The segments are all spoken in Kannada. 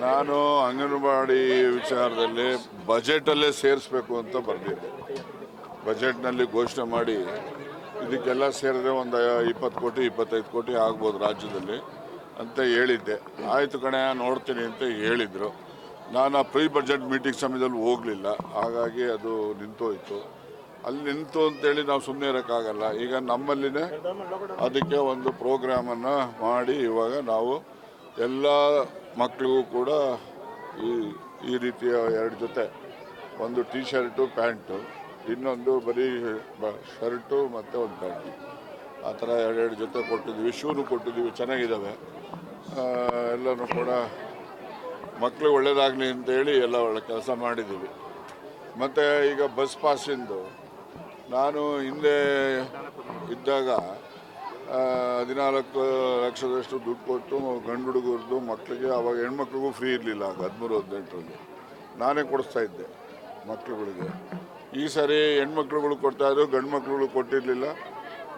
ನಾನು ಅಂಗನವಾಡಿ ವಿಚಾರದಲ್ಲಿ ಬಜೆಟಲ್ಲೇ ಸೇರಿಸಬೇಕು ಅಂತ ಬರೆದಿದ್ದೆ. ಬಜೆಟ್ನಲ್ಲಿ ಘೋಷಣೆ ಮಾಡಿ ಇದಕ್ಕೆಲ್ಲ ಸೇರಿದ್ರೆ ಒಂದು 20 ಕೋಟಿ 25 ಕೋಟಿ ಆಗ್ಬೋದು ರಾಜ್ಯದಲ್ಲಿ ಅಂತ ಹೇಳಿದ್ದೆ. ಆಯಿತು ಕಣೆ ನೋಡ್ತೀನಿ ಅಂತ ಹೇಳಿದರು. ನಾನು ಪ್ರೀ ಬಜೆಟ್ ಮೀಟಿಂಗ್ ಸಮಯದಲ್ಲಿ ಹೋಗಲಿಲ್ಲ, ಹಾಗಾಗಿ ಅದು ನಿಂತೋಯ್ತು. ಅಲ್ಲಿ ನಿಂತು ಅಂತೇಳಿ ನಾವು ಸುಮ್ಮನೆ ಇರೋಕ್ಕಾಗಲ್ಲ. ಈಗ ನಮ್ಮಲ್ಲಿನೇ ಅದಕ್ಕೆ ಒಂದು ಪ್ರೋಗ್ರಾಮನ್ನು ಮಾಡಿ ಇವಾಗ ನಾವು ಎಲ್ಲ ಮಕ್ಕಳಿಗೂ ಕೂಡ ಈ ರೀತಿಯ 2 ಜೊತೆ, ಒಂದು ಟೀ ಶರ್ಟು ಪ್ಯಾಂಟು, ಇನ್ನೊಂದು ಬರೀ ಶರ್ಟು ಮತ್ತು ಒಂದು ಪ್ಯಾಂಟು, ಆ ಥರ 2 ಜೊತೆ ಕೊಟ್ಟಿದ್ದೀವಿ. ಶೂನು ಕೊಟ್ಟಿದ್ದೀವಿ, ಚೆನ್ನಾಗಿದ್ದಾವೆ. ಎಲ್ಲನೂ ಕೂಡ ಮಕ್ಕಳು ಒಳ್ಳೆಯದಾಗಲಿ ಅಂತೇಳಿ ಎಲ್ಲ ಒಳ್ಳೆ ಕೆಲಸ ಮಾಡಿದ್ದೀವಿ. ಮತ್ತು ಈಗ ಬಸ್ ಪಾಸಿಂದು ನಾನು ಹಿಂದೆ ಇದ್ದಾಗ 14 ಲಕ್ಷದಷ್ಟು ದುಡ್ಡು ಕೊಟ್ಟು ಗಂಡು ಹುಡುಗರದು ಮಕ್ಕಳಿಗೆ, ಆವಾಗ ಹೆಣ್ಮಕ್ಳಿಗೂ ಫ್ರೀ ಇರಲಿಲ್ಲ. ಆಗ 13-18ರಲ್ಲಿ ನಾನೇ ಕೊಡಿಸ್ತಾ ಇದ್ದೆ ಮಕ್ಕಳುಗಳಿಗೆ. ಈ ಸರಿ ಹೆಣ್ಮಕ್ಳುಗಳು ಕೊಡ್ತಾಯಿದ್ರು, ಗಂಡು ಮಕ್ಳುಗಳು ಕೊಟ್ಟಿರಲಿಲ್ಲ.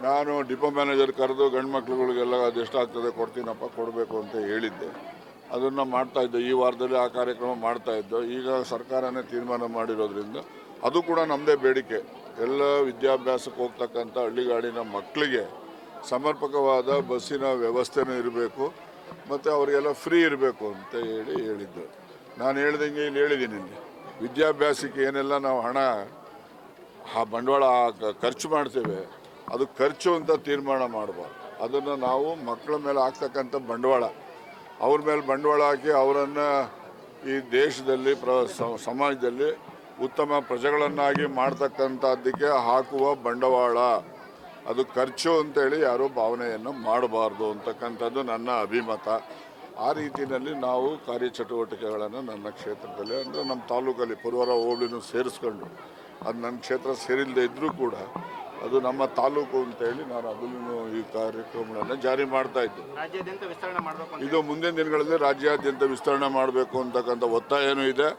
ನಾನು ಡಿಪೋ ಮ್ಯಾನೇಜರ್ ಕರೆದು ಗಂಡು ಮಕ್ಳುಗಳಿಗೆಲ್ಲ ಅದೆಷ್ಟಾಗ್ತದೆ ಕೊಡ್ತೀನಪ್ಪ, ಕೊಡಬೇಕು ಅಂತ ಹೇಳಿದ್ದೆ. ಅದನ್ನು ಮಾಡ್ತಾಯಿದ್ದೆ. ಈ ವಾರದಲ್ಲಿ ಆ ಕಾರ್ಯಕ್ರಮ ಮಾಡ್ತಾಯಿದ್ದು. ಈಗ ಸರ್ಕಾರನೇ ತೀರ್ಮಾನ ಮಾಡಿರೋದ್ರಿಂದ ಅದು ಕೂಡ ನಮ್ಮದೇ ಬೇಡಿಕೆ. ಎಲ್ಲ ವಿದ್ಯಾಭ್ಯಾಸಕ್ಕೆ ಹೋಗ್ತಕ್ಕಂಥ ಹಳ್ಳಿಗಾಡಿನ ಮಕ್ಕಳಿಗೆ ಸಮರ್ಪಕವಾದ ಬಸ್ಸಿನ ವ್ಯವಸ್ಥೆನೂ ಇರಬೇಕು ಮತ್ತು ಅವರಿಗೆಲ್ಲ ಫ್ರೀ ಇರಬೇಕು ಅಂತ ಹೇಳಿದ್ದು. ನಾನು ಹೇಳ್ದಂಗೆ ಇಲ್ಲಿ ಹೇಳಿದ್ದೀನಿ, ಇಲ್ಲಿ ವಿದ್ಯಾಭ್ಯಾಸಕ್ಕೆ ಏನೆಲ್ಲ ನಾವು ಹಣ ಬಂಡವಾಳ ಖರ್ಚು ಮಾಡ್ತೇವೆ, ಅದು ಖರ್ಚು ಅಂತ ತೀರ್ಮಾನ ಮಾಡಬಾರ್ದು. ಅದನ್ನು ನಾವು ಮಕ್ಕಳ ಮೇಲೆ ಹಾಕ್ತಕ್ಕಂಥ ಬಂಡವಾಳ, ಅವ್ರ ಮೇಲೆ ಬಂಡವಾಳ ಹಾಕಿ ಅವರನ್ನು ಈ ದೇಶದಲ್ಲಿ ಸಮಾಜದಲ್ಲಿ ಉತ್ತಮ ಪ್ರಜೆಗಳನ್ನಾಗಿ ಮಾಡ್ತಕ್ಕಂಥದ್ದಕ್ಕೆ ಹಾಕುವ ಬಂಡವಾಳ, ಅದು ಖರ್ಚು ಅಂತೇಳಿ ಯಾರೂ ಭಾವನೆಯನ್ನು ಮಾಡಬಾರ್ದು ಅಂತಕ್ಕಂಥದ್ದು ನನ್ನ ಅಭಿಮತ. ಆ ರೀತಿಯಲ್ಲಿ ನಾವು ಕಾರ್ಯಚಟುವಟಿಕೆಗಳನ್ನು ನನ್ನ ಕ್ಷೇತ್ರದಲ್ಲಿ, ಅಂದರೆ ನಮ್ಮ ತಾಲೂಕಲ್ಲಿ ಪುರವರ ಹೋಬಳಿನೂ ಸೇರಿಸ್ಕೊಂಡು, ಅದು ನನ್ನ ಕ್ಷೇತ್ರ ಸೇರಿಲ್ಲದೆ ಇದ್ದರೂ ಕೂಡ ಅದು ನಮ್ಮ ತಾಲೂಕು ಅಂತೇಳಿ ನಾನು ಅದನ್ನು ಈ ಕಾರ್ಯಕ್ರಮಗಳನ್ನು ಜಾರಿ ಮಾಡ್ತಾ ಇದ್ದೆ. ಇದು ಮುಂದಿನ ದಿನಗಳಲ್ಲಿ ರಾಜ್ಯಾದ್ಯಂತ ವಿಸ್ತರಣೆ ಮಾಡಬೇಕು ಅಂತಕ್ಕಂಥ ಒತ್ತಾಯನೂ ಇದೆ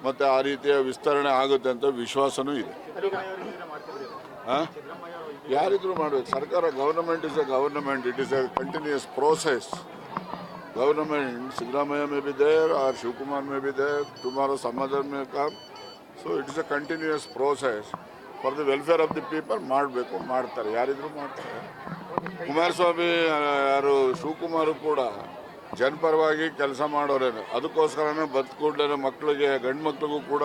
ಮತ್ತು ಆ ರೀತಿಯ ವಿಸ್ತರಣೆ ಆಗುತ್ತೆ ಅಂತ ವಿಶ್ವಾಸನೂ ಇದೆ. ಯಾರಿದ್ರು ಮಾಡಬೇಕು. ಸರ್ಕಾರ, government is a government, it is a continuous process. Government Siddaramaiah may be there or Shivkumar may be there, tomorrow some other may come. So it is a continuous process. For the welfare of the people ಮಾಡಬೇಕು, ಮಾಡ್ತಾರೆ, ಯಾರಿದ್ರು ಮಾಡ್ತಾರೆ. ಕುಮಾರಸ್ವಾಮಿ ಯಾರು ಶಿವಕುಮಾರು ಕೂಡ ಜನಪರವಾಗಿ ಕೆಲಸ ಮಾಡೋರೇನು. ಅದಕ್ಕೋಸ್ಕರನೇ ಕೂಡಲೇ ಮಕ್ಕಳಿಗೆ, ಗಂಡು ಮಕ್ಕಳಿಗೂ ಕೂಡ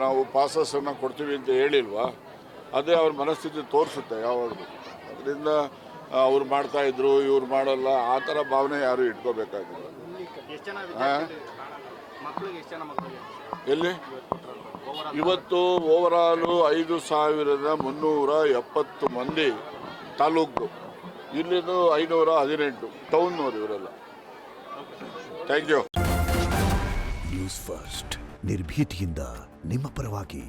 ನಾವು ಪಾಸಸ್ಸನ್ನು ಕೊಡ್ತೀವಿ ಅಂತ ಹೇಳಿಲ್ವಾ? ಅದೇ ಅವ್ರ ಮನಸ್ಥಿತಿ ತೋರಿಸುತ್ತೆ ಯಾವಾಗಲೂ. ಅದರಿಂದ ಅವ್ರು ಮಾಡ್ತಾಯಿದ್ರು, ಇವ್ರು ಮಾಡಲ್ಲ, ಆ ಥರ ಭಾವನೆ ಯಾರು ಇಟ್ಕೋಬೇಕಾಗಿಲ್ಲ. ಎಲ್ಲಿ ಇವತ್ತು ಓವರಾಲು 5370 ಮಂದಿ ತಾಲೂಕು, ಇಲ್ಲಿದು 518 ಟೌನ್ನವರು ಇವರೆಲ್ಲ. Thank you. ನ್ಯೂಸ್ ಫಸ್ಟ್, ನಿರ್ಭೀತಿಯಿಂದ ನಿಮ್ಮ ಪರವಾಗಿ.